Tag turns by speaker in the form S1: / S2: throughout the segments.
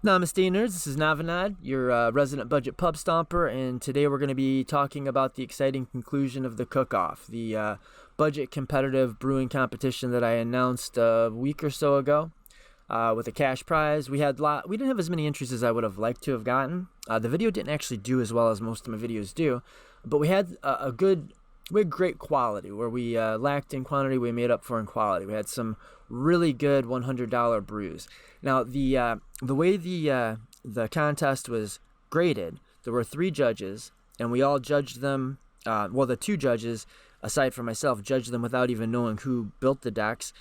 S1: Namaste nerds, this is Navanad, your resident budget pub stomper, and today we're going to be talking about the exciting conclusion of the cook-off, the budget competitive brewing competition that I announced a week or so ago with a cash prize. We didn't have as many entries as I would have liked to have gotten. The video didn't actually do as well as most of my videos do, but we had great quality. Where we lacked in quantity, we made up for in quality. We had some really good $100 brews. Now, the way the contest was graded, there were 3 judges, and we all judged them. The 2 judges, aside from myself, judged them without even knowing who built the decks.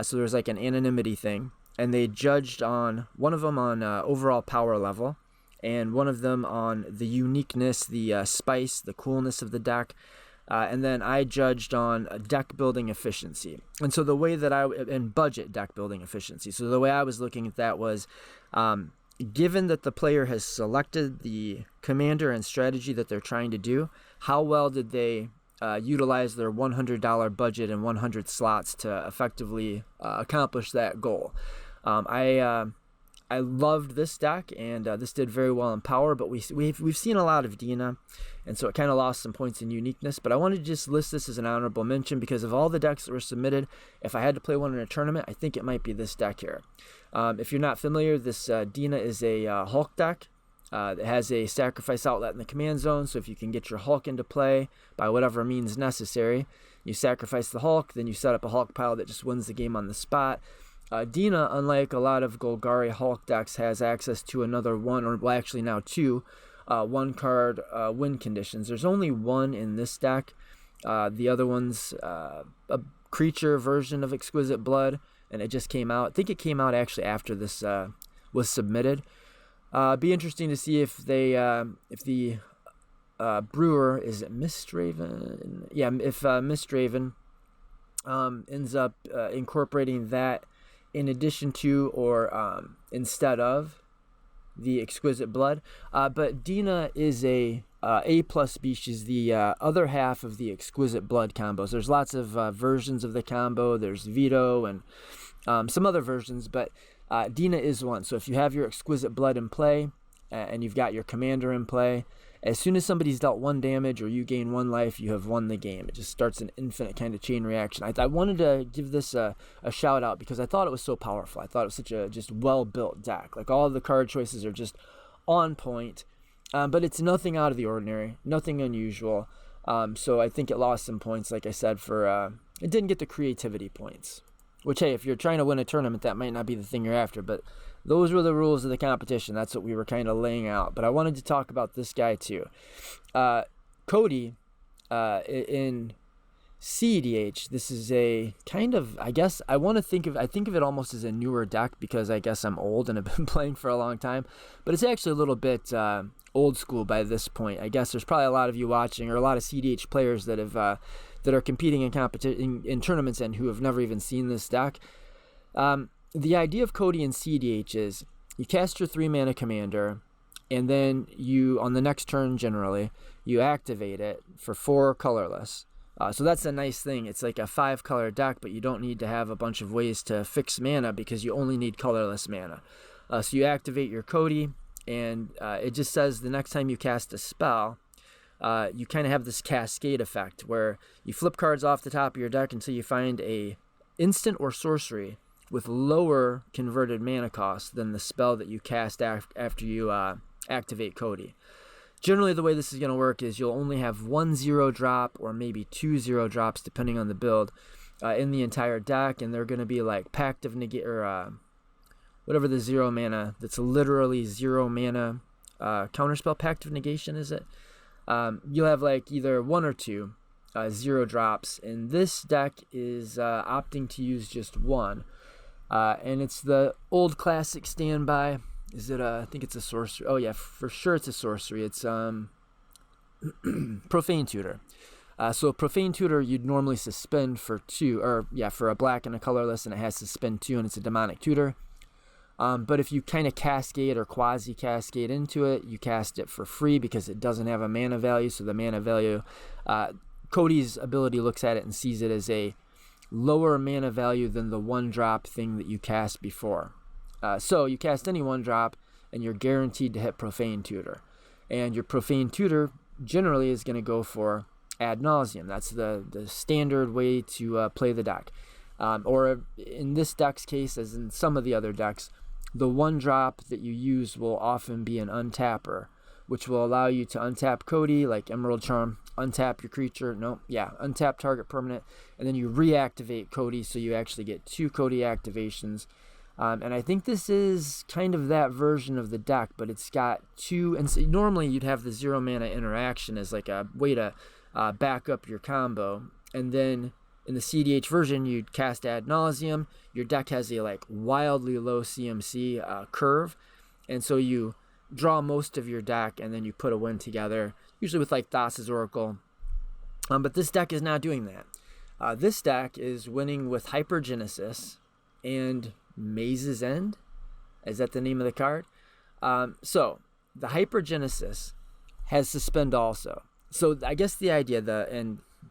S1: So there was like an anonymity thing, and they judged on one of them on overall power level, and one of them on the uniqueness, the spice, the coolness of the deck. And then I judged on deck building efficiency. And so the way that and budget deck building efficiency. So the way I was looking at that was, given that the player has selected the commander and strategy that they're trying to do, how well did they utilize their $100 budget and 100 slots to effectively accomplish that goal? I loved this deck, and this did very well in power, but we've seen a lot of Dina, and so it kind of lost some points in uniqueness. But I wanted to just list this as an honorable mention because of all the decks that were submitted. If I had to play one in a tournament, I think it might be this deck here. If you're not familiar, this Dina is a Hulk deck. It has a sacrifice outlet in the command zone, so if you can get your Hulk into play by whatever means necessary, you sacrifice the Hulk, then you set up a Hulk pile that just wins the game on the spot. Dina, unlike a lot of Golgari Hulk decks, has access to another one, or well, actually now 2, 1-card win conditions. There's only 1 in this deck. The other one's a creature version of Exquisite Blood, and it just came out. I think it came out actually after this was submitted. Be interesting to see if the brewer, is it Mistraven? Yeah, if Mistraven ends up incorporating that in addition to or instead of the Exquisite Blood. But Dina is a A+ species, the other half of the Exquisite Blood combos. There's lots of versions of the combo. There's Veto and some other versions, but Dina is one. So if you have your Exquisite Blood in play and you've got your commander in play, as soon as somebody's dealt 1 damage or you gain 1 life, you have won the game. It just starts an infinite kind of chain reaction. I wanted to give this a shout out because I thought it was so powerful. I thought it was such a just well-built deck. Like, all of the card choices are just on point, but it's nothing out of the ordinary, nothing unusual. So I think it lost some points, like I said, for it didn't get the creativity points. Which, hey, if you're trying to win a tournament, that might not be the thing you're after, but those were the rules of the competition. That's what we were kind of laying out. But I wanted to talk about this guy too. Codie, in CEDH, this is a kind of, I guess, I think of it almost as a newer deck because I guess I'm old and have been playing for a long time. But it's actually a little bit old school by this point. I guess there's probably a lot of you watching, or a lot of CEDH players that have that are competing in competition in tournaments and who have never even seen this deck. The idea of Codie in CEDH is you cast your 3-mana commander, and then you, on the next turn generally, you activate it for 4 colorless. So that's a nice thing. It's like a 5-color deck, but you don't need to have a bunch of ways to fix mana because you only need colorless mana. So you activate your Codie, and it just says the next time you cast a spell, you kind of have this cascade effect where you flip cards off the top of your deck until you find a instant or sorcery with lower converted mana cost than the spell that you cast after you activate Codie. Generally, the way this is going to work is you'll only have 1 0-drop or maybe 2 0-drops, depending on the build, in the entire deck, and they're going to be like Pact of Negate, or whatever the 0 mana, that's literally 0 mana counterspell. Pact of Negation, is it? You'll have like either 1 or 2 0-drops, and this deck is opting to use just 1. And it's the old classic standby. Is it I think it's a sorcery. Oh yeah, for sure it's a sorcery. It's Profane Tutor. So Profane Tutor you'd normally suspend for 2, or yeah, for a black and a colorless, and it has to spend 2, and it's a demonic tutor. But if you kind of cascade or quasi-cascade into it, you cast it for free because it doesn't have a mana value. So the mana value, Codie's ability looks at it and sees it as a lower mana value than the 1-drop thing that you cast before. So you cast any 1-drop, and you're guaranteed to hit Profane Tutor. And your Profane Tutor generally is going to go for Ad Nauseam. That's the standard way to play the deck. Or in this deck's case, as in some of the other decks, the one drop that you use will often be an untapper, which will allow you to untap Codie, like Emerald Charm, untap your creature, untap target permanent, and then you reactivate Codie, so you actually get 2 Codie activations. And I think this is kind of that version of the deck, but it's got 2, and so normally you'd have the 0 mana interaction as like a way to back up your combo, and then in the CDH version, you'd cast Ad Nauseam. Your deck has a like wildly low CMC curve, and so you draw most of your deck, and then you put a win together, usually with like Thassa's Oracle. But this deck is not doing that. This deck is winning with Hypergenesis and Maze's End. Is that the name of the card? So the Hypergenesis has Suspend also. So I guess the idea,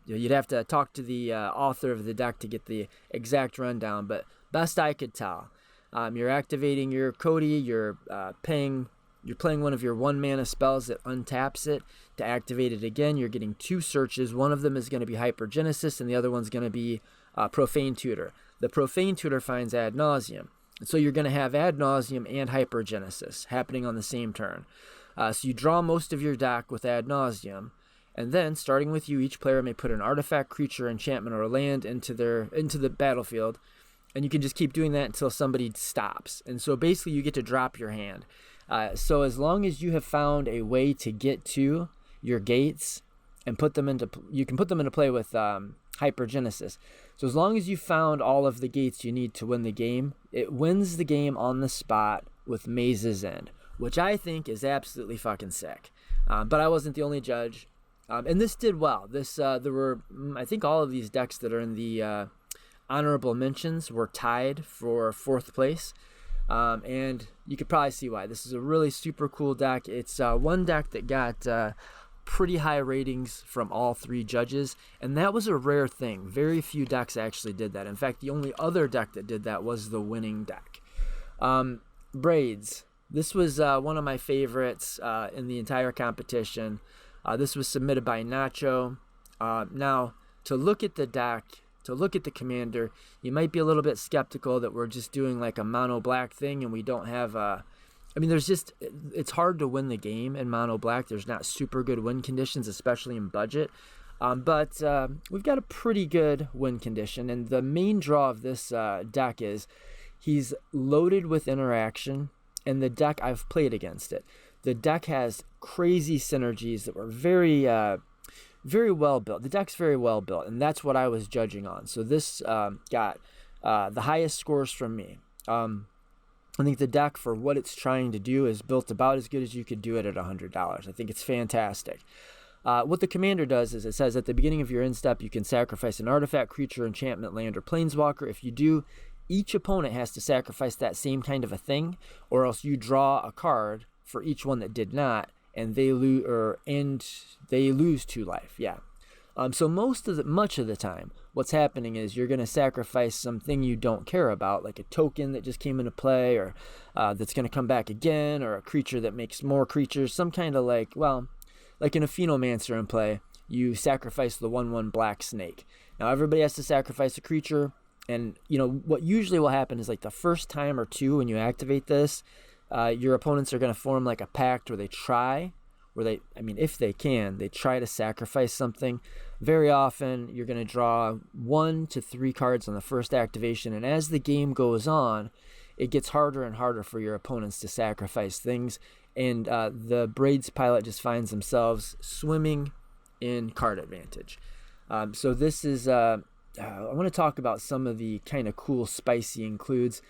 S1: you'd have to talk to the author of the deck to get the exact rundown, but best I could tell, you're activating your Codie, you're playing one of your 1 mana spells that untaps it to activate it again. You're getting 2 searches. One of them is going to be Hypergenesis, and the other one's going to be Profane Tutor. The Profane Tutor finds Ad Nauseam. So you're going to have Ad Nauseam and Hypergenesis happening on the same turn. So you draw most of your deck with Ad Nauseam, and then, starting with you, each player may put an artifact, creature, enchantment, or land into the battlefield, and you can just keep doing that until somebody stops. And so basically you get to drop your hand. So as long as you have found a way to get to your gates and you can put them into play with Hypergenesis. So as long as you found all of the gates you need to win the game, it wins the game on the spot with Maze's End, which I think is absolutely fucking sick. But I wasn't the only judge. And this did well. There were, I think all of these decks that are in the honorable mentions were tied for 4th place. And you could probably see why. This is a really super cool deck. It's one deck that got pretty high ratings from all 3 judges, and that was a rare thing. Very few decks actually did that. In fact, the only other deck that did that was the winning deck. Braids. This was one of my favorites in the entire competition. This was submitted by Nacho. Now, to look at the deck, to look at the commander, you might be a little bit skeptical that we're just doing like a mono black thing and we don't have it's hard to win the game in mono black. There's not super good win conditions, especially in budget. But we've got a pretty good win condition, and the main draw of this deck is he's loaded with interaction, and the deck, I've played against it. The deck has crazy synergies that were very well built. The deck's very well built, and that's what I was judging on. So this got the highest scores from me. I think the deck, for what it's trying to do, is built about as good as you could do it at $100. I think it's fantastic. What the commander does is it says at the beginning of your end step, you can sacrifice an artifact, creature, enchantment, land, or planeswalker. If you do, each opponent has to sacrifice that same kind of a thing, or else you draw a card for each one that did not, and they lose 2 life. Yeah. So much of the time, what's happening is you're going to sacrifice something you don't care about, like a token that just came into play, or that's going to come back again, or a creature that makes more creatures, some kind of like in a Phenomancer in play, you sacrifice the 1/1 black snake. Now everybody has to sacrifice a creature, and what usually will happen is like the first time or 2 when you activate this, your opponents are going to form like a pact if they can, they try to sacrifice something. Very often, you're going to draw 1 to 3 cards on the first activation, and as the game goes on, it gets harder and harder for your opponents to sacrifice things, and the Braids pilot just finds themselves swimming in card advantage. So this is, I want to talk about some of the kind of cool, spicy includes.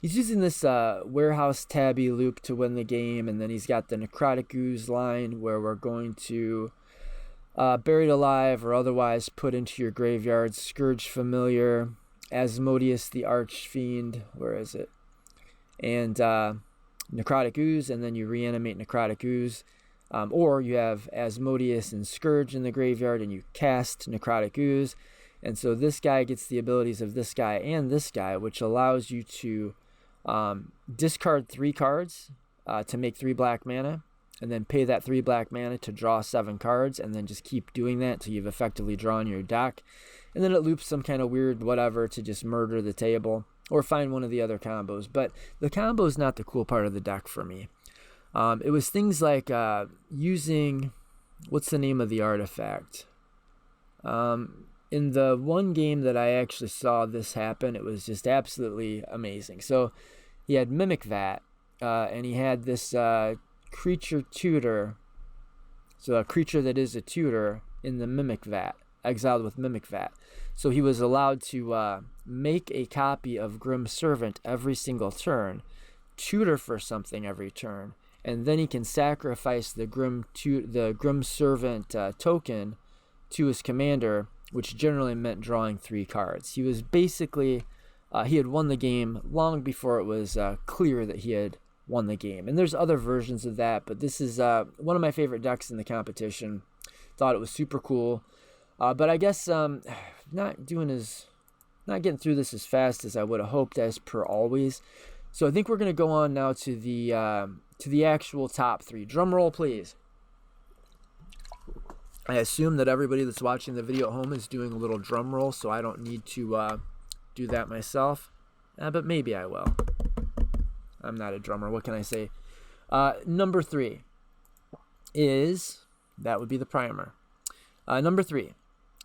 S1: He's using this Warehouse Tabby Luke to win the game, and then he's got the Necrotic Ooze line where we're going to Buried Alive or otherwise put into your graveyard Scourge Familiar, Asmodeus the Archfiend, where is it? And Necrotic Ooze, and then you reanimate Necrotic Ooze. Or you have Asmodeus and Scourge in the graveyard and you cast Necrotic Ooze. And so this guy gets the abilities of this guy and this guy, which allows you to discard 3 cards to make 3 black mana, and then pay that 3 black mana to draw 7 cards, and then just keep doing that until you've effectively drawn your deck. And then it loops some kind of weird whatever to just murder the table, or find one of the other combos. But the combo is not the cool part of the deck for me. It was things like using, what's the name of the artifact? In the one game that I actually saw this happen, it was just absolutely amazing. So he had Mimic Vat, and he had this creature tutor, so a creature that is a tutor in the Mimic Vat, exiled with Mimic Vat. So he was allowed to make a copy of Grim Servant every single turn, tutor for something every turn, and then he can sacrifice the Grim Servant token to his commander, which generally meant drawing 3 cards. He was basically, he had won the game long before it was clear that he had won the game. And there's other versions of that, but this is one of my favorite decks in the competition. Thought it was super cool. But I guess not getting through this as fast as I would have hoped, as per always. So I think we're going to go on now to the actual top 3. Drum roll, please. I assume that everybody that's watching the video at home is doing a little drum roll, so I don't need to do that myself. But maybe I will. I'm not a drummer. What can I say? Number 3 is, that would be the primer. Number 3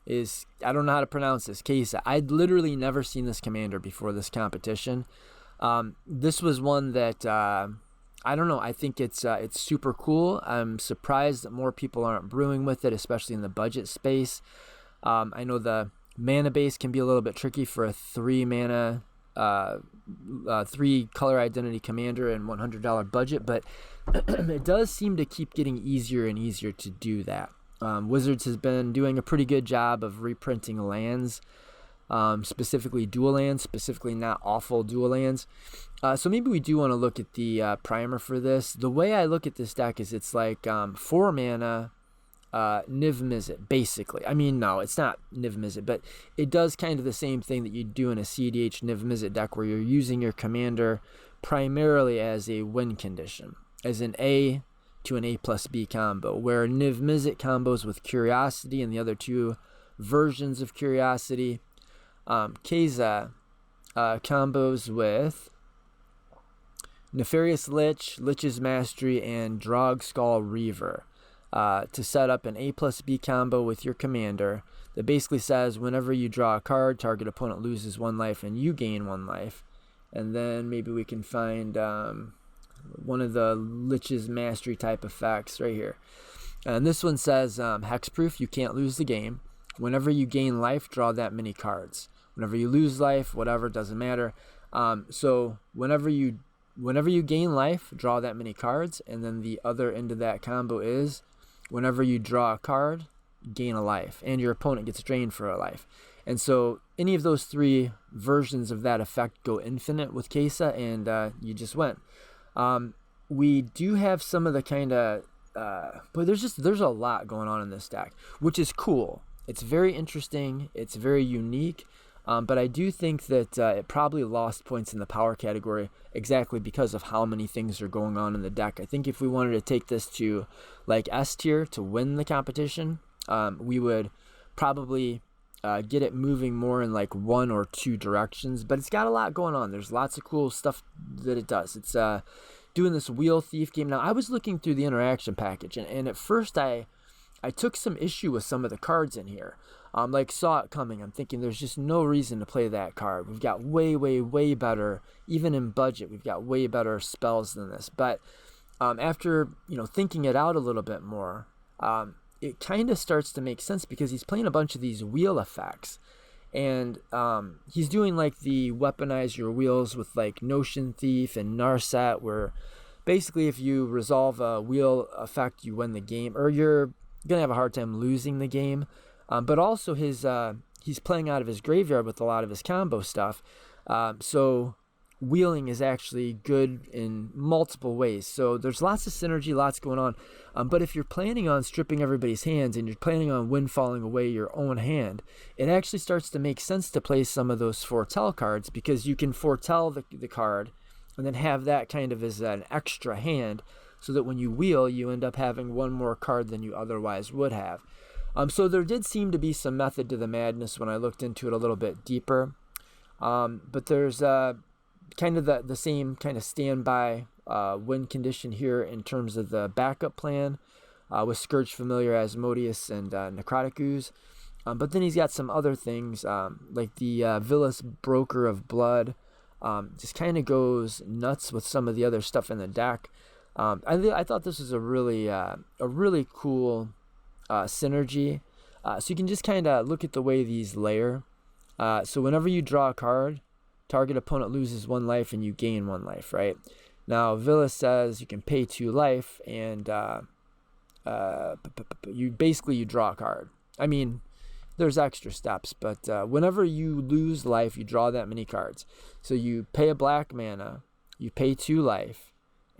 S1: is, I don't know how to pronounce this, Queza. I'd literally never seen this commander before this competition. This was one that, I don't know, I think it's super cool. I'm surprised that more people aren't brewing with it, especially in the budget space. I know the mana base can be a little bit tricky for a 3 mana, 3 color identity commander and $100 budget, but it does seem to keep getting easier and easier to do that. Wizards has been doing a pretty good job of reprinting lands, specifically dual lands, specifically not awful dual lands. So maybe we do want to look at the primer for this. The way I look at this deck is it's like 4 mana Niv Mizzet, basically. I mean, no, it's not Niv Mizzet, but it does kind of the same thing that you do in a CDH Niv Mizzet deck, where you're using your commander primarily as a win condition, as an A to an A plus B combo, where Niv Mizzet combos with Curiosity and the other 2 versions of Curiosity. Queza combos with Nefarious Lich, Lich's Mastery, and Drog Skull Reaver to set up an A plus B combo with your commander that basically says whenever you draw a card, target opponent loses 1 life and you gain 1 life. And then maybe we can find one of the Lich's Mastery type effects right here. And this one says hexproof, you can't lose the game. Whenever you gain life, draw that many cards. Whenever you lose life, whatever, doesn't matter. So whenever you gain life, draw that many cards. And then the other end of that combo is whenever you draw a card, gain a life, and your opponent gets drained for a life. And so any of those 3 versions of that effect go infinite with Queza, and you just win. We do have some of the kind of, but there's a lot going on in this deck, which is cool. It's very interesting. It's very unique. But I do think that it probably lost points in the power category exactly because of how many things are going on in the deck. I think if we wanted to take this to like S tier to win the competition, we would probably get it moving more in like 1 or 2 directions. But it's got a lot going on. There's lots of cool stuff that it does. It's doing this Wheel Thief game. Now, I was looking through the interaction package, and at first I took some issue with some of the cards in here. Like saw it coming. I'm thinking there's just no reason to play that card. We've got way, way, way better, even in budget, we've got way better spells than this. But after thinking it out a little bit more, it kind of starts to make sense because he's playing a bunch of these wheel effects. And he's doing like the weaponize your wheels with like Notion Thief and Narset, where basically if you resolve a wheel effect, you win the game, or you're going to have a hard time losing the game. But also he's playing out of his graveyard with a lot of his combo stuff. So wheeling is actually good in multiple ways. So there's lots of synergy, lots going on. But if you're planning on stripping everybody's hands and you're planning on windfalling away your own hand, it actually starts to make sense to play some of those foretell cards, because you can foretell the card and then have that kind of as an extra hand, so that when you wheel, you end up having one more card than you otherwise would have. So there did seem to be some method to the madness when I looked into it a little bit deeper. But there's kind of the same kind of standby win condition here in terms of the backup plan with Scourge Familiar, Asmodeus, and Necrotic Ooze. But then he's got some other things like the Vilis Broker of Blood. Just kind of goes nuts with some of the other stuff in the deck. I thought this was a really cool synergy. So you can just kind of look at the way these layer. So whenever you draw a card, target opponent loses 1 life and you gain 1 life, right? Now, Vilis says you can pay 2 life and you draw a card. I mean, there's extra steps, but whenever you lose life, you draw that many cards. So you pay a black mana, you pay 2 life,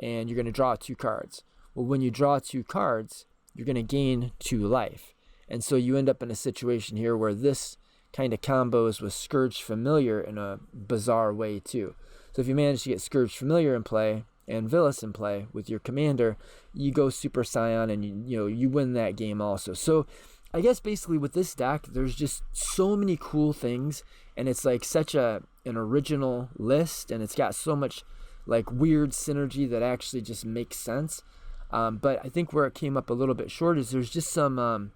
S1: and you're going to draw 2 cards. Well, when you draw 2 cards, you're going to gain 2 life. And so you end up in a situation here where this kind of combos with Scourge Familiar in a bizarre way too. So if you manage to get Scourge Familiar in play and Vilis in play with your commander, you go Super Scion and you win that game also. So I guess basically with this deck, there's just so many cool things, and it's like such an original list, and it's got so much like weird synergy that actually just makes sense. But I think where it came up a little bit short is there's just some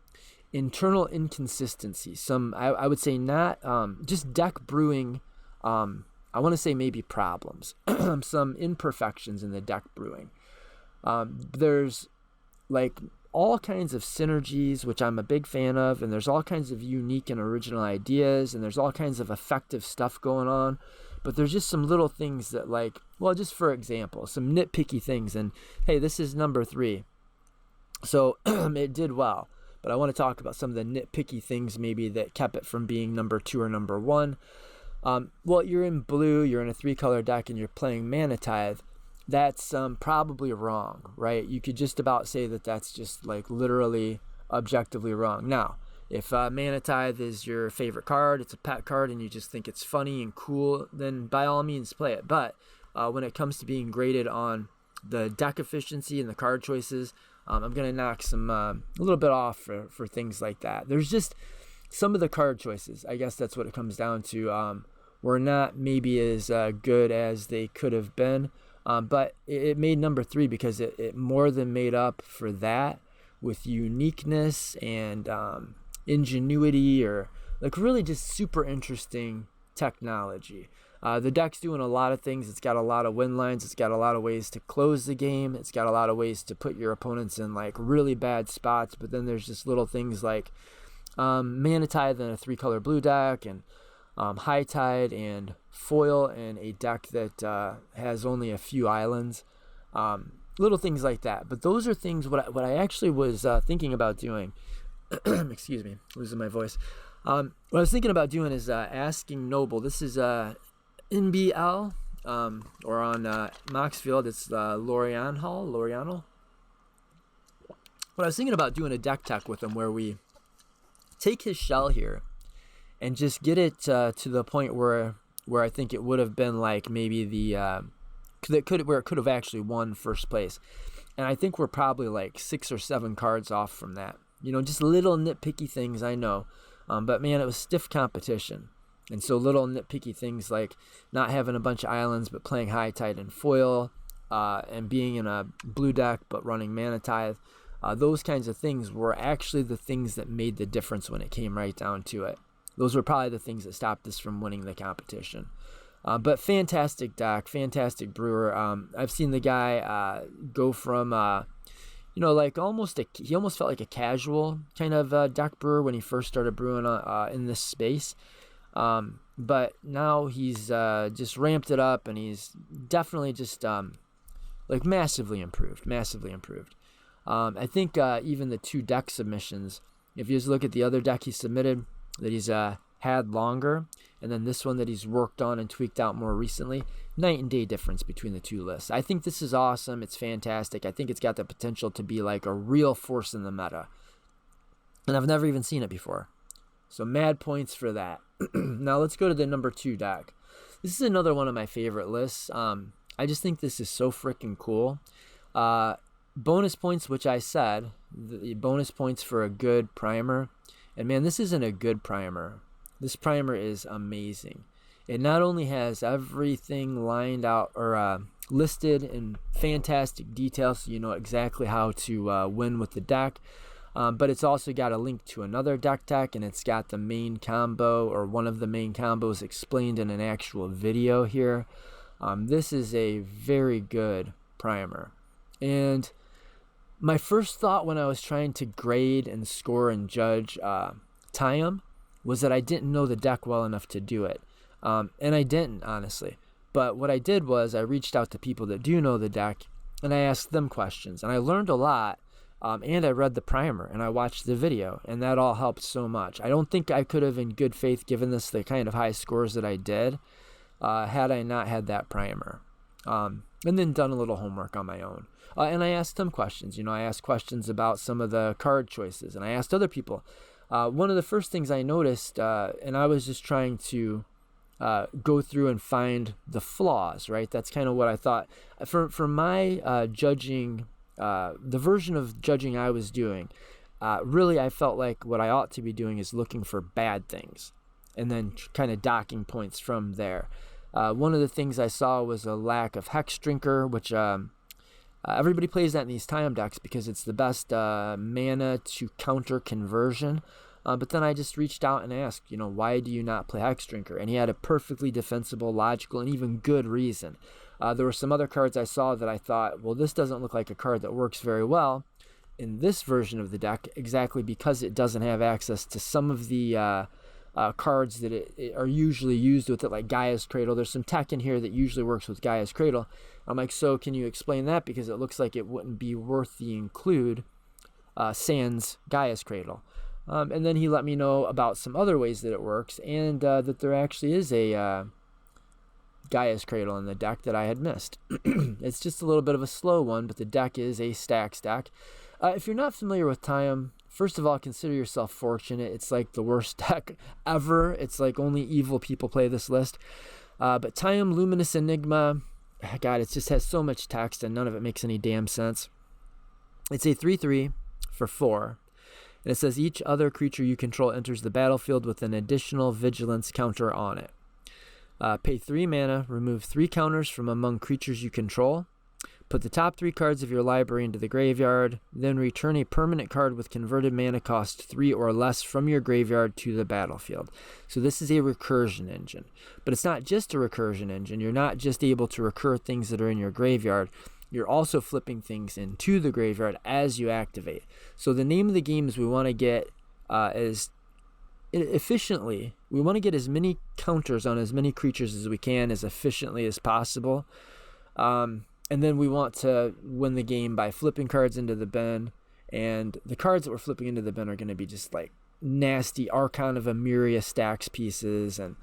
S1: internal inconsistency. Some, I would say not just deck brewing, I want to say maybe problems. Some imperfections in the deck brewing. There's like all kinds of synergies, which I'm a big fan of, and there's all kinds of unique and original ideas, and there's all kinds of effective stuff going on. But there's just some little things that, like, well, just for example, some nitpicky things. And hey, this is number 3, so it did well. But I want to talk about some of the nitpicky things maybe that kept it from being number 2 or number 1. Well, you're in blue, you're in a 3-color deck, and you're playing Mana Tithe. That's probably wrong, right? You could just about say that that's just like literally objectively wrong. Now, if Mana Tithe is your favorite card, it's a pet card, and you just think it's funny and cool, then by all means play it. But when it comes to being graded on the deck efficiency and the card choices, I'm going to knock some a little bit off for things like that. There's just some of the card choices, I guess that's what it comes down to, were not maybe as good as they could have been. But it made number 3 because it more than made up for that with uniqueness and ingenuity, or like really just super interesting technology. The deck's doing a lot of things. It's got a lot of win lines. It's got a lot of ways to close the game. It's got a lot of ways to put your opponents in like really bad spots. But then there's just little things like Mana Tithe in a 3-color blue deck, and High Tide and Foil in a deck that has only a few islands. Little things like that. But those are things what I actually was thinking about doing. Excuse me, losing my voice. What I was thinking about doing is asking Noble. This is NBL, or on Moxfield, it's Loriano. But I was thinking about doing a deck tech with him where we take his shell here and just get it to the point where I think it would have been like maybe where it could have actually won first place. And I think we're probably like 6 or 7 cards off from that. Just little nitpicky things, I know. But man, it was stiff competition. And so little nitpicky things like not having a bunch of islands but playing High Tide and Foil, and being in a blue deck but running Mana Tithe. Those kinds of things were actually the things that made the difference when it came right down to it. Those were probably the things that stopped us from winning the competition. But fantastic deck, fantastic brewer. I've seen the guy go from, like he almost felt like a casual kind of deck brewer when he first started brewing in this space. But now he's just ramped it up, and he's definitely just massively improved. I think even the 2 deck submissions, if you just look at the other deck he submitted that he's had longer, and then this one that he's worked on and tweaked out more recently, night and day difference between the 2 lists. I think this is awesome. It's fantastic. I think it's got the potential to be like a real force in the meta. And I've never even seen it before. So mad points for that. Now let's go to the number 2 deck. This is another one of my favorite lists. I just think this is so freaking cool. Bonus points, which I said, the bonus points for a good primer. And man, this isn't a good primer. This primer is amazing. It not only has everything lined out or listed in fantastic detail, so you know exactly how to win with the deck, but it's also got a link to another deck tech, and it's got the main combo or one of the main combos explained in an actual video here. This is a very good primer. And my first thought when I was trying to grade and score and judge Tayam was that I didn't know the deck well enough to do it. And I didn't, honestly. But what I did was I reached out to people that do know the deck, and I asked them questions. And I learned a lot, and I read the primer, and I watched the video, and that all helped so much. I don't think I could have, in good faith, given this the kind of high scores that I did had I not had that primer. And then done a little homework on my own. And I asked them questions. I asked questions about some of the card choices, and I asked other people. One of the first things I noticed, and I was just trying to go through and find the flaws, right? That's kind of what I thought. For my judging, the version of judging I was doing, really I felt like what I ought to be doing is looking for bad things and then kind of docking points from there. One of the things I saw was a lack of Hex Drinker, which everybody plays that in these Tayam decks because it's the best mana to counter conversion. But then I just reached out and asked, why do you not play Hex Drinker? And he had a perfectly defensible, logical, and even good reason. There were some other cards I saw that I thought, well, this doesn't look like a card that works very well in this version of the deck, exactly because it doesn't have access to some of the cards that are usually used with it, like Gaia's Cradle. There's some tech in here that usually works with Gaia's Cradle. I'm like, so can you explain that? Because it looks like it wouldn't be worth the include sans Gaia's Cradle. And then he let me know about some other ways that it works, and that there actually is a Gaia's Cradle in the deck that I had missed. It's just a little bit of a slow one, but the deck is a stack. If you're not familiar with Tayam, first of all, consider yourself fortunate. It's like the worst deck ever. It's like only evil people play this list. But Tayam, Luminous Enigma, God, it just has so much text and none of it makes any damn sense. It's a 3/3 for 4. And it says each other creature you control enters the battlefield with an additional vigilance counter on it. Pay 3 mana, remove 3 counters from among creatures you control. Put the top 3 cards of your library into the graveyard, then return a permanent card with converted mana cost 3 or less from your graveyard to the battlefield. So this is a recursion engine. But it's not just a recursion engine. You're not just able to recur things that are in your graveyard. You're also flipping things into the graveyard as you activate. So the name of the game is we want to get as efficiently, we want to get as many counters on as many creatures as we can as efficiently as possible. And then we want to win the game by flipping cards into the bin. And the cards that we're flipping into the bin are going to be just like nasty Archon of Emeria stacks pieces and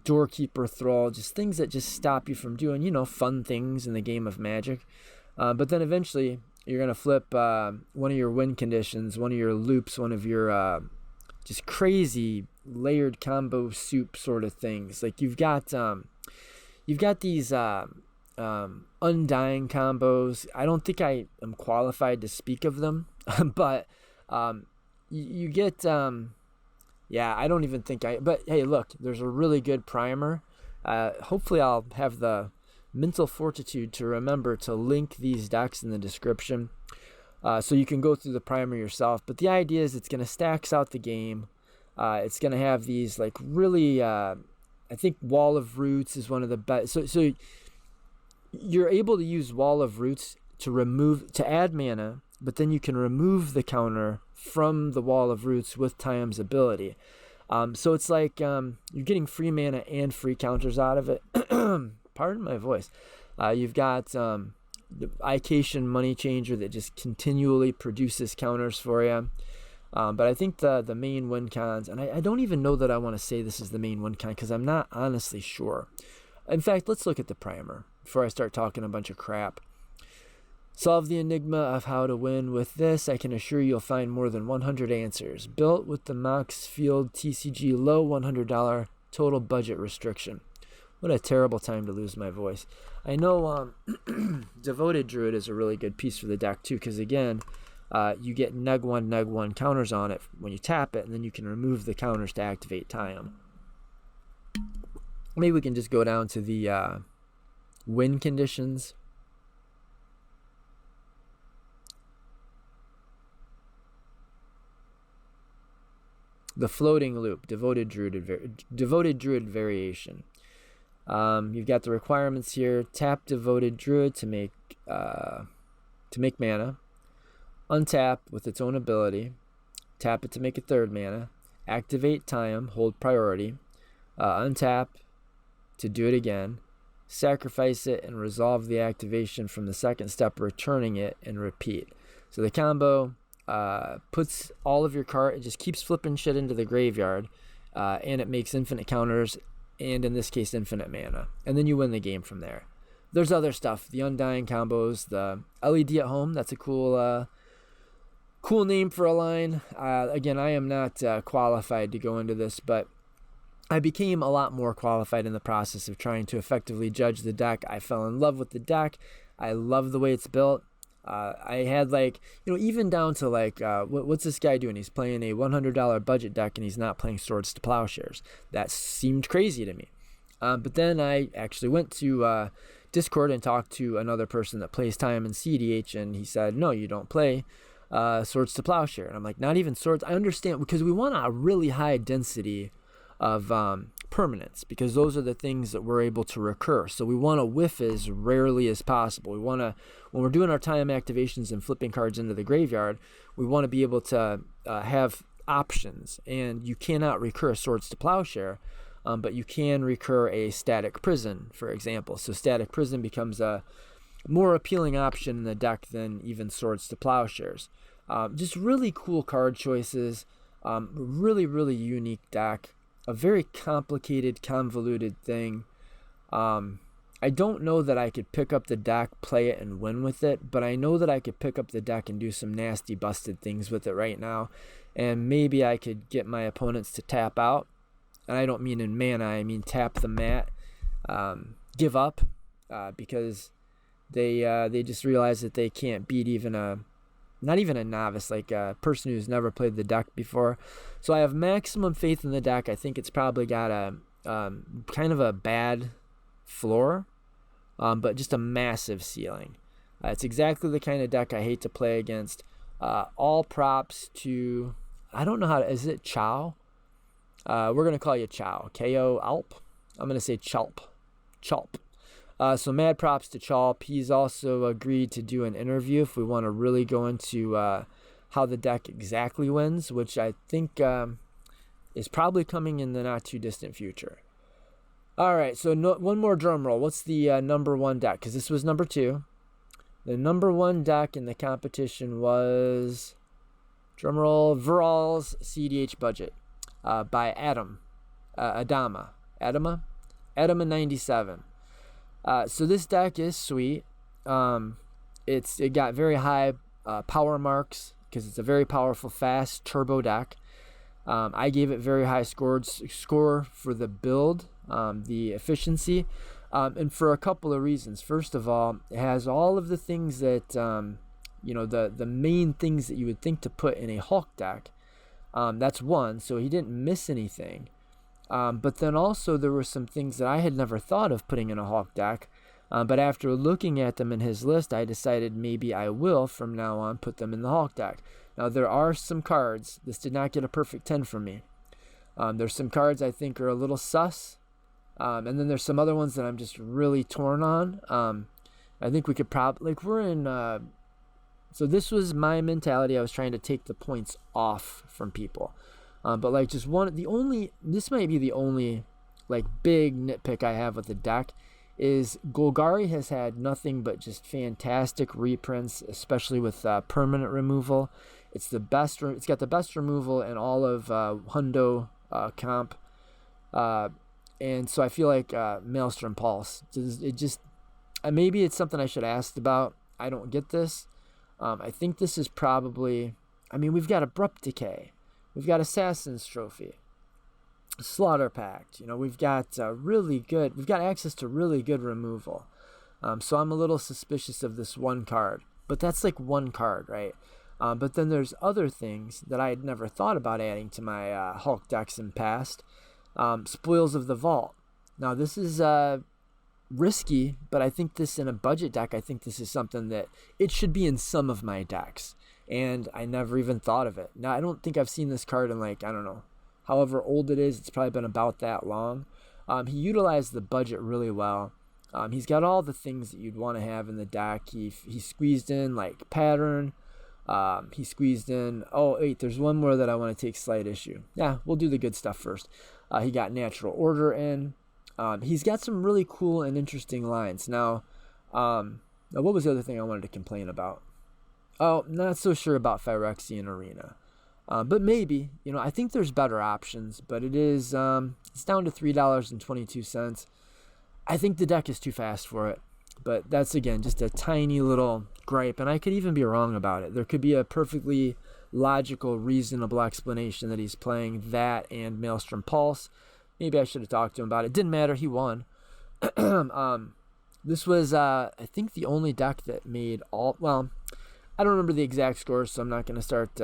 S1: Doorkeeper Thrall, just things that just stop you from doing, fun things in the game of Magic. But then eventually you're going to flip one of your win conditions, one of your loops, one of your just crazy layered combo soup sort of things. Like you've got these undying combos. I don't think I am qualified to speak of them, but you get I don't even think but hey, look, there's a really good primer. Hopefully I'll have the mental fortitude to remember to link these decks in the description so you can go through the primer yourself. But the idea is it's going to stacks out the game. It's going to have these like really I think Wall of Roots is one of the best. So you're able to use Wall of Roots to add mana, but then you can remove the counter from the Wall of Roots with Tayam's ability. So it's like you're getting free mana and free counters out of it. Pardon my voice. You've got the Ication Money Changer that just continually produces counters for you. But I think the main win cons, and I don't even know that I want to say this is the main win con because I'm not honestly sure. In fact, let's look at the primer before I start talking a bunch of crap. Solve the enigma of how to win with this. I can assure you'll find more than 100 answers. Built with the Mox Field TCG low $100 total budget restriction. What a terrible time to lose my voice. I know Devoted Druid is a really good piece for the deck too, because again, you get neg 1 counters on it when you tap it, and then you can remove the counters to activate Tayam. Maybe we can just go down to the win conditions. The floating loop, Devoted Druid variation. You've got the requirements here. Tap Devoted Druid to make mana. Untap with its own ability. Tap it to make a 3rd mana. Activate Tayam, hold priority. Untap to do it again. Sacrifice it and resolve the activation from the 2nd step, returning it, and repeat. So the combo puts all of your card, it just keeps flipping shit into the graveyard, and it makes infinite counters, and in this case, infinite mana. And then you win the game from there. There's other stuff, the Undying combos, the LED at Home, that's a cool name for a line. Again, I am not qualified to go into this, but I became a lot more qualified in the process of trying to effectively judge the deck. I fell in love with the deck. I love the way it's built. I had even down to what's this guy doing? He's playing a $100 budget deck and he's not playing Swords to Plowshares. That seemed crazy to me. But then I actually went to Discord and talked to another person that plays Tayam and CDH, and he said, no, you don't play Swords to Plowshare. And I'm like, not even Swords? I understand, because we want a really high density of permanents, because those are the things that we're able to recur. So we want to whiff as rarely as possible. We want to, when we're doing our Tayam activations and flipping cards into the graveyard, we want to be able to have options. And you cannot recur Swords to Plowshare, but you can recur a Static Prison, for example. So Static Prison becomes a more appealing option in the deck than even Swords to Plowshares. Just really cool card choices. Really, really unique deck. A very complicated, convoluted thing. I don't know that I could pick up the deck, play it, and win with it, but I know that I could pick up the deck and do some nasty, busted things with it right now, and maybe I could get my opponents to tap out. And I don't mean in mana, I mean tap the mat, give up, because they just realize that they can't beat not even a novice, like a person who's never played the deck before. So I have maximum faith in the deck. I think it's probably got a kind of a bad floor, but just a massive ceiling. It's exactly the kind of deck I hate to play against. All props to, I don't know how to, is it Chow? We're going to call you Chow. K-O Alp? I'm going to say Chalp. So mad props to Chalp. He's also agreed to do an interview if we want to really go into how the deck exactly wins, which I think is probably coming in the not too distant future. All right, so one more drum roll. What's the number 1 deck? Because this was number 2. The number 1 deck in the competition was, drum roll, Voralz CDH Budget by Adama 97. So this deck is sweet. It got very high power marks because it's a very powerful, fast turbo deck. I gave it very high score for the build, the efficiency, and for a couple of reasons. First of all, it has all of the things that the main things that you would think to put in a Hulk deck. That's one. So he didn't miss anything. But then also there were some things that I had never thought of putting in a Hulk deck. But after looking at them in his list, I decided maybe I will from now on put them in the Hulk deck. Now there are some cards. This did not get a perfect 10 from me. There's some cards I think are a little sus. And then there's some other ones that I'm just really torn on. I think we could probably, so this was my mentality. I was trying to take the points off from people. But like just this might be the only like big nitpick I have with the deck is Golgari has had nothing but just fantastic reprints, especially with permanent removal. It's the best. It's got the best removal in all of Hundo comp, and so I feel like Maelstrom Pulse. It just maybe it's something I should have asked about. I don't get this. I think this is probably. I mean, we've got Abrupt Decay. We've got Assassin's Trophy. slaughter pact. We've got we've got access to really good removal. So I'm a little suspicious of this one card, but that's like one card, right? But then there's other things that I had never thought about adding to my Hulk decks in past. Spoils of the Vault. Now this is risky, but I think this in a budget deck, I think this is something that it should be in some of my decks, and I never even thought of it. Now I don't think I've seen this card in like, I don't know, however old it is. It's probably been about that long. He utilized the budget really well. He's got all the things that you'd want to have in the deck. He squeezed in like pattern. He squeezed in, oh wait, there's one more that I want to take slight issue. Yeah, we'll do the good stuff first. He got natural order in. He's got some really cool and interesting lines. Now, what was the other thing I wanted to complain about? Oh, not so sure about Phyrexian Arena. But maybe, I think there's better options, but it is, it's down to $3.22. I think the deck is too fast for it, but that's, again, just a tiny little gripe, and I could even be wrong about it. There could be a perfectly logical, reasonable explanation that he's playing that and Maelstrom Pulse. Maybe I should have talked to him about it. Didn't matter. He won. This was, I think, the only deck that made all, well, I don't remember the exact scores, so I'm not going to start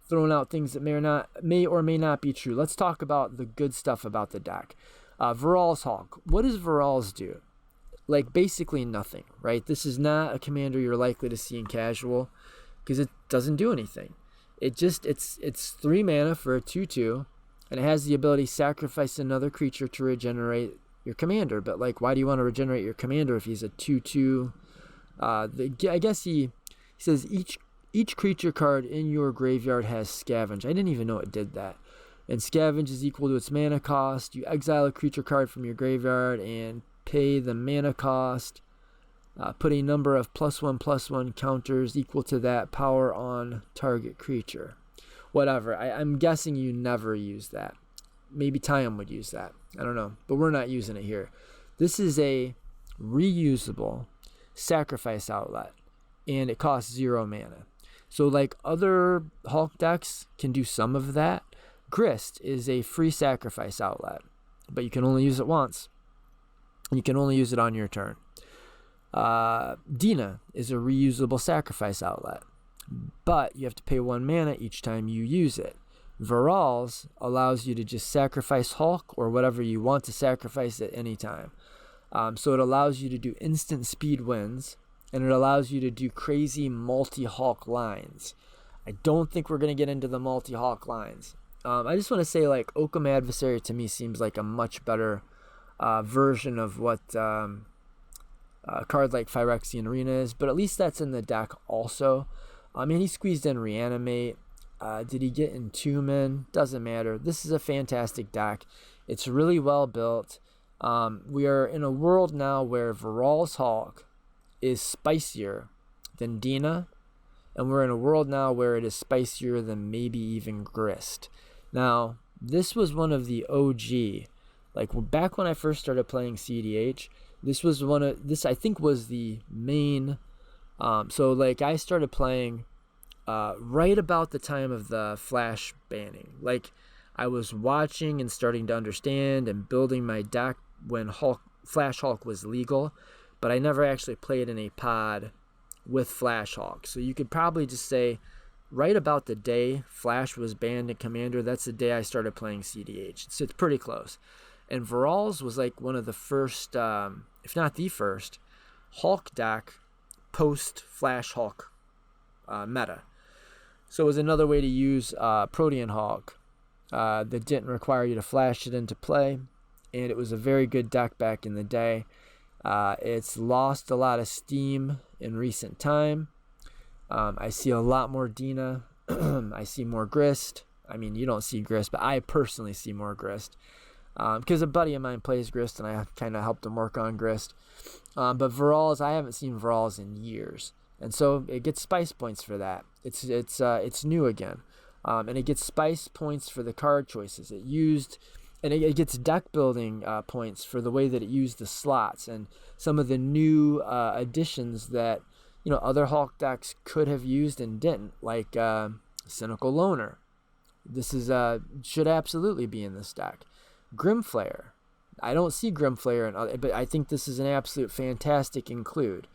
S1: throwing out things that may or may not be true. Let's talk about the good stuff about the deck. Voralz Hulk. What does Voralz do? Like, basically nothing, right? This is not a commander you're likely to see in casual because it doesn't do anything. It's 3 mana for a 2/2, and it has the ability to sacrifice another creature to regenerate your commander. But, like, why do you want to regenerate your commander if he's a 2/2? I guess he says each creature card in your graveyard has Scavenge. I didn't even know it did that. And Scavenge is equal to its mana cost. You exile a creature card from your graveyard and pay the mana cost. Put a number of +1/+1 counters equal to that power on target creature. Whatever. I'm guessing you never use that. Maybe Tayam would use that. I don't know. But we're not using it here. This is a reusable sacrifice outlet, and it costs 0 mana. So like other Hulk decks can do some of that. Grist is a free sacrifice outlet, but you can only use it once. You can only use it on your turn. Dina is a reusable sacrifice outlet, but you have to pay 1 mana each time you use it. Varolz allows you to just sacrifice Hulk or whatever you want to sacrifice at any time. So it allows you to do instant speed wins, and it allows you to do crazy multi-Hulk lines. I don't think we're going to get into the multi-Hulk lines. I just want to say, like, Occam Adversary to me seems like a much better version of what a card like Phyrexian Arena is, but at least that's in the deck also. I mean, he squeezed in Reanimate. Did he get Entomb in? Doesn't matter. This is a fantastic deck. It's really well built. We are in a world now where Voralz Hulk is spicier than Dina, and we're in a world now where it is spicier than maybe even Grist. Now, this was one of the OG, like back when I first started playing CDH, this I think was the main, so like I started playing right about the time of the Flash banning. Like I was watching and starting to understand and building my deck when Flash Hulk was legal, but I never actually played in a pod with Flash Hulk. So you could probably just say right about the day Flash was banned in Commander, that's the day I started playing CDH. So it's pretty close. And Voralz was like one of the first, if not the first, Hulk deck post-Flash Hulk meta. So it was another way to use Protean Hulk that didn't require you to flash it into play. And it was a very good deck back in the day. It's lost a lot of steam in recent time. I see a lot more Dina. I see more Grist. I mean, you don't see Grist, but I personally see more Grist. Because a buddy of mine plays Grist, and I kind of helped him work on Grist. But Voralz, I haven't seen Voralz in years. And so it gets spice points for that. It's new again. And it gets spice points for the card choices it used. And it gets deck building points for the way that it used the slots and some of the new additions that other Hulk decks could have used and didn't, like Cynical Loner This is should absolutely be in this deck. Grimflayer. I don't see Grimflayer, but I think this is an absolute fantastic include.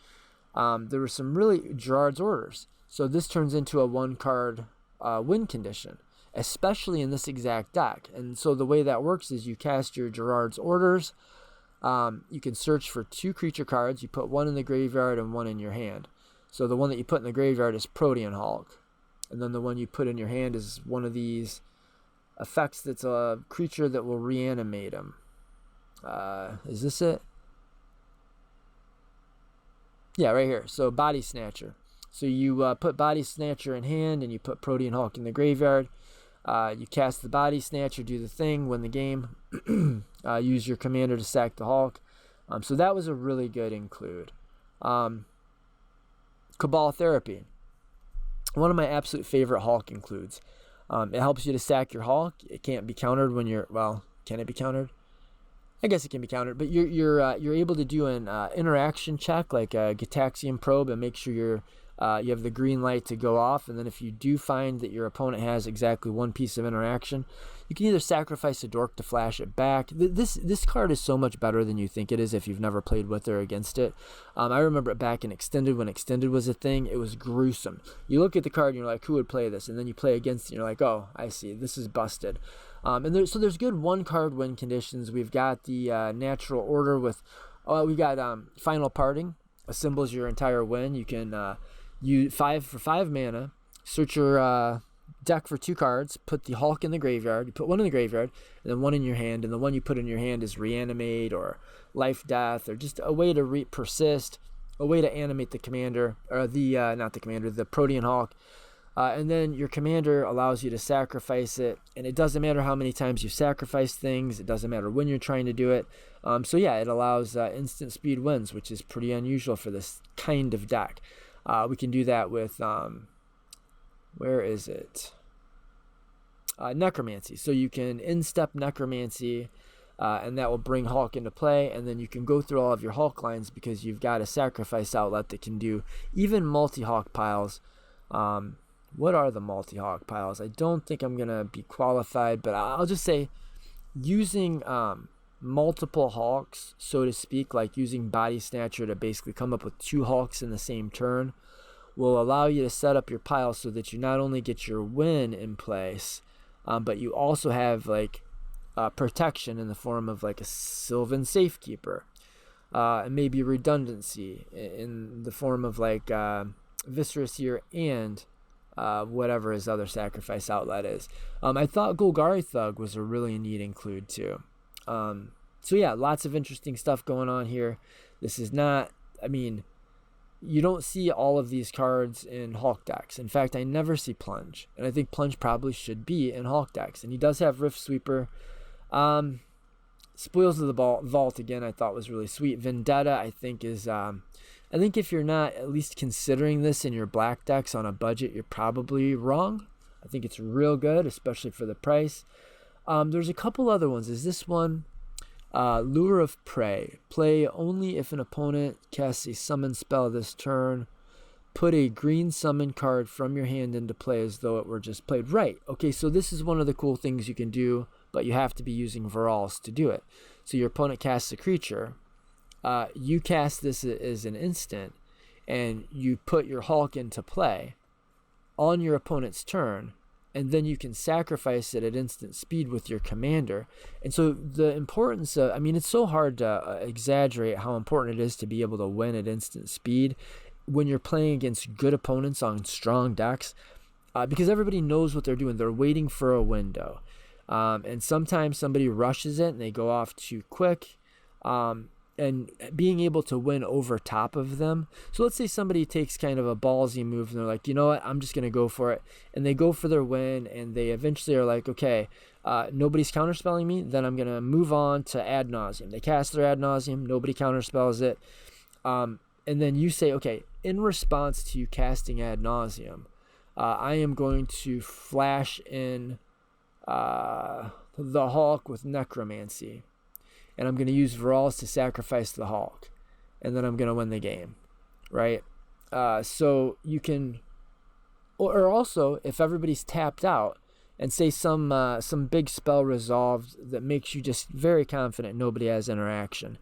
S1: There were some really Gerard's Orders. So this turns into a 1-card win condition, especially in this exact deck. And so the way that works is you cast your Gerard's Orders. You can search for 2 creature cards. You put 1 in the graveyard and 1 in your hand. So the one that you put in the graveyard is Protean Hulk. And then the one you put in your hand is one of these effects that's a creature that will reanimate him. Is this it? Yeah, right here. So Body Snatcher. So you put Body Snatcher in hand and you put Protean Hulk in the graveyard. You cast the Body Snatcher, do the thing, win the game. Use your commander to sack the Hulk. So that was a really good include. Cabal Therapy. One of my absolute favorite Hulk includes. It helps you to sack your Hulk. It can't be countered when you're... Well, can it be countered? I guess it can be countered, but you're able to do an interaction check like a Gitaxian Probe and make sure you have the green light to go off. And then if you do find that your opponent has exactly 1 piece of interaction, you can either sacrifice a dork to flash it back. This card is so much better than you think it is if you've never played with or against it. I remember it back in Extended when Extended was a thing. It was gruesome. You look at the card and you're like, who would play this? And then you play against it and you're like, oh, I see. This is busted. So there's good 1-card win conditions. We've got the Natural Order with, we've got Final Parting. Assembles your entire win. You can use 5 mana, search your deck for 2 cards, put the Hulk in the graveyard. You put 1 in the graveyard, and then 1 in your hand. And the one you put in your hand is Reanimate or Life Death, or just a way to persist, a way to animate the commander, or the Protean Hulk. And then your commander allows you to sacrifice it, and it doesn't matter how many times you sacrifice things. It doesn't matter when you're trying to do it. So yeah, it allows instant speed wins, which is pretty unusual for this kind of deck. We can do that with, where is it? Necromancy. So you can in-step Necromancy, and that will bring Hulk into play, and then you can go through all of your Hulk lines because you've got a sacrifice outlet that can do even multi-Hulk piles. What are the multi-Hawk piles? I don't think I'm going to be qualified, but I'll just say using multiple Hawks, so to speak, like using Body Snatcher to basically come up with 2 Hawks in the same turn, will allow you to set up your pile so that you not only get your win in place, but you also have like protection in the form of like a Sylvan Safekeeper, and maybe redundancy in the form of like Viscera Seer and whatever his other sacrifice outlet is. I thought Golgari Thug was a really neat include too. So yeah, lots of interesting stuff going on here. This is not, I mean, you don't see all of these cards in Hulk decks. In fact, I never see Plunge, and I think Plunge probably should be in Hulk decks. And he does have Rift Sweeper. Spoils of the Vault, again, I thought was really sweet. Vendetta, I think, is... I think if you're not at least considering this in your black decks on a budget, you're probably wrong. I think it's real good, especially for the price. There's a couple other ones. Is this one? Lure of Prey. Play only if an opponent casts a summon spell this turn. Put a green summon card from your hand into play as though it were just played. Right. Okay, so this is one of the cool things you can do, but you have to be using Voralz to do it. So your opponent casts a creature. You cast this as an instant, and you put your Hulk into play on your opponent's turn, and then you can sacrifice it at instant speed with your commander. And so the importance of, I mean, it's so hard to exaggerate how important it is to be able to win at instant speed when you're playing against good opponents on strong decks, because everybody knows what they're doing. They're waiting for a window. And sometimes somebody rushes it and they go off too quick. And being able to win over top of them. So let's say somebody takes kind of a ballsy move and they're like, you know what, I'm just going to go for it. And they go for their win, and they eventually are like, okay, nobody's counterspelling me, then I'm going to move on to Ad Nauseam. They cast their Ad Nauseam, nobody counterspells it. And then you say, okay, in response to you casting Ad Nauseam, I am going to flash in the Hulk with Necromancy. And I'm going to use Voralz to sacrifice the Hulk. And then I'm going to win the game. Right? So you can... Or also, if everybody's tapped out, and say some big spell resolved that makes you just very confident nobody has interaction.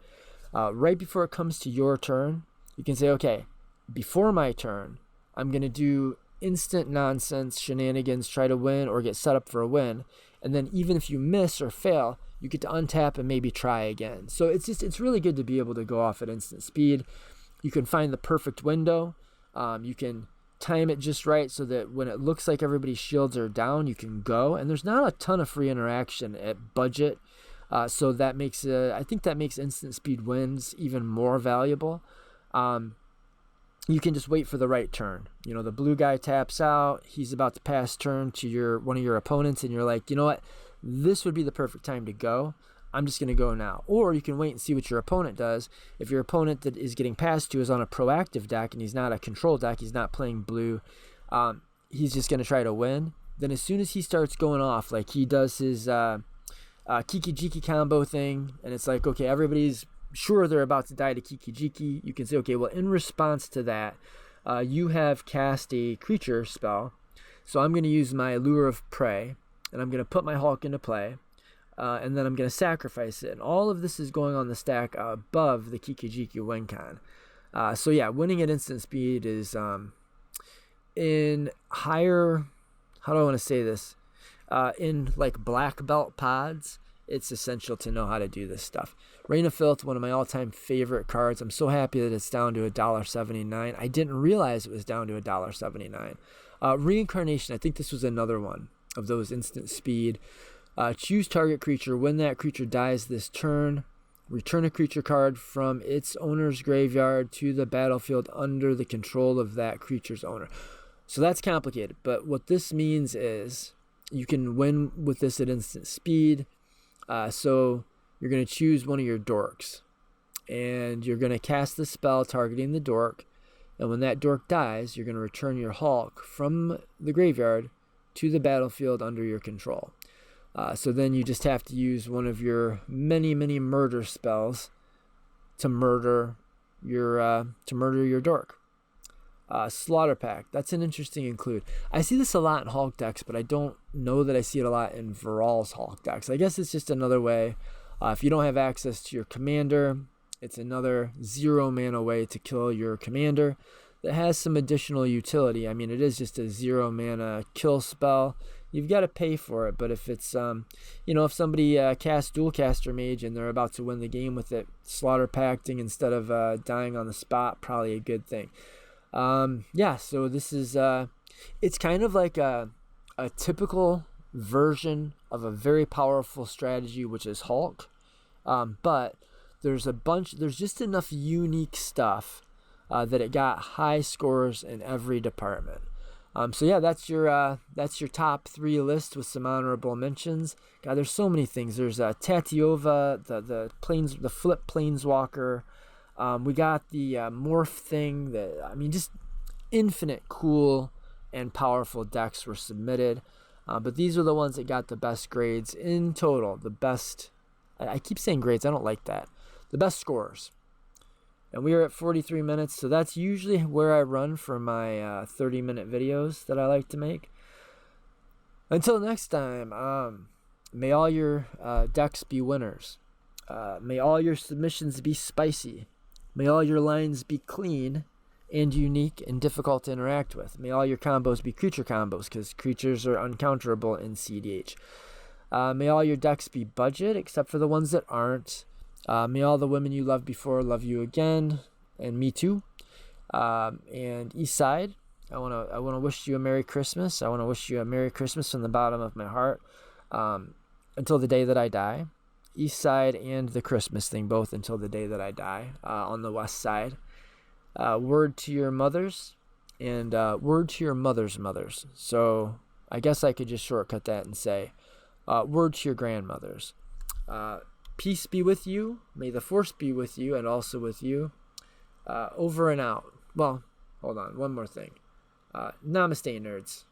S1: Right before it comes to your turn, you can say, okay, before my turn, I'm going to do instant nonsense shenanigans, try to win or get set up for a win. And then even if you miss or fail, you get to untap and maybe try again. So it's really good to be able to go off at instant speed. You can find the perfect window. You can time it just right so that when it looks like everybody's shields are down, you can go. And there's not a ton of free interaction at budget. So that makes I think that makes instant speed wins even more valuable. You can just wait for the right turn. You know, the blue guy taps out. He's about to pass turn to one of your opponents, and you're like, you know what? This would be the perfect time to go. I'm just going to go now. Or you can wait and see what your opponent does. If your opponent that is getting passed to is on a proactive deck and he's not a control deck, he's not playing blue, he's just going to try to win. Then as soon as he starts going off, like he does his Kiki Jiki combo thing, and it's like, okay, everybody's sure they're about to die to Kiki Jiki, you can say, okay, well, in response to that, you have cast a creature spell. So I'm going to use my Lure of Prey, and I'm going to put my Hulk into play, and then I'm going to sacrifice it. And all of this is going on the stack above the Kiki Jiki win con. So yeah, winning at instant speed is in higher, how do I want to say this? In like black belt pods, it's essential to know how to do this stuff. Reign of Filth, one of my all-time favorite cards. I'm so happy that it's down to $1.79. I didn't realize it was down to $1.79. Reincarnation, I think this was another one of those instant speed. Choose target creature. When that creature dies this turn, return a creature card from its owner's graveyard to the battlefield under the control of that creature's owner. So that's complicated, but what this means is you can win with this at instant speed. So you're going to choose one of your dorks, and you're going to cast the spell targeting the dork, and when that dork dies, you're going to return your Hulk from the graveyard to the battlefield under your control. So then you just have to use one of your many murder spells to murder your dork. Slaughter Pact, that's an interesting include. I see this a lot in Hulk decks, but I don't know that I see it a lot in Voralz Hulk decks. I guess it's just another way. If you don't have access to your commander, it's another 0 mana way to kill your commander that has some additional utility. I mean, it is just a 0 mana kill spell. You've got to pay for it, but if it's, if somebody casts Dualcaster Mage and they're about to win the game with it, Slaughter Pacting instead of dying on the spot, probably a good thing. So this is, it's kind of like a typical version of a very powerful strategy, which is Hulk. But there's just enough unique stuff, that it got high scores in every department. That's your top 3 list with some honorable mentions. God, there's so many things. There's Tatiova, the flip planeswalker. We got the morph thing. Just infinite cool and powerful decks were submitted. But these are the ones that got the best grades in total. The best, I keep saying grades, I don't like that. The best scores. And we are at 43 minutes, so that's usually where I run for my 30-minute videos that I like to make. Until next time, may all your decks be winners. May all your submissions be spicy. May all your lines be clean and unique and difficult to interact with. May all your combos be creature combos, because creatures are uncounterable in CDH. May all your decks be budget, except for the ones that aren't. May all the women you loved before love you again, and me too. And Eastside, I wanna wish you a Merry Christmas. I want to wish you a Merry Christmas from the bottom of my heart, until the day that I die. Eastside and the Christmas thing, both until the day that I die, on the west side. Word to your mothers, and word to your mothers' mothers. So I guess I could just shortcut that and say, word to your grandmothers. Peace be with you. May the force be with you and also with you. Over and out. Well, hold on. One more thing. Namaste, nerds.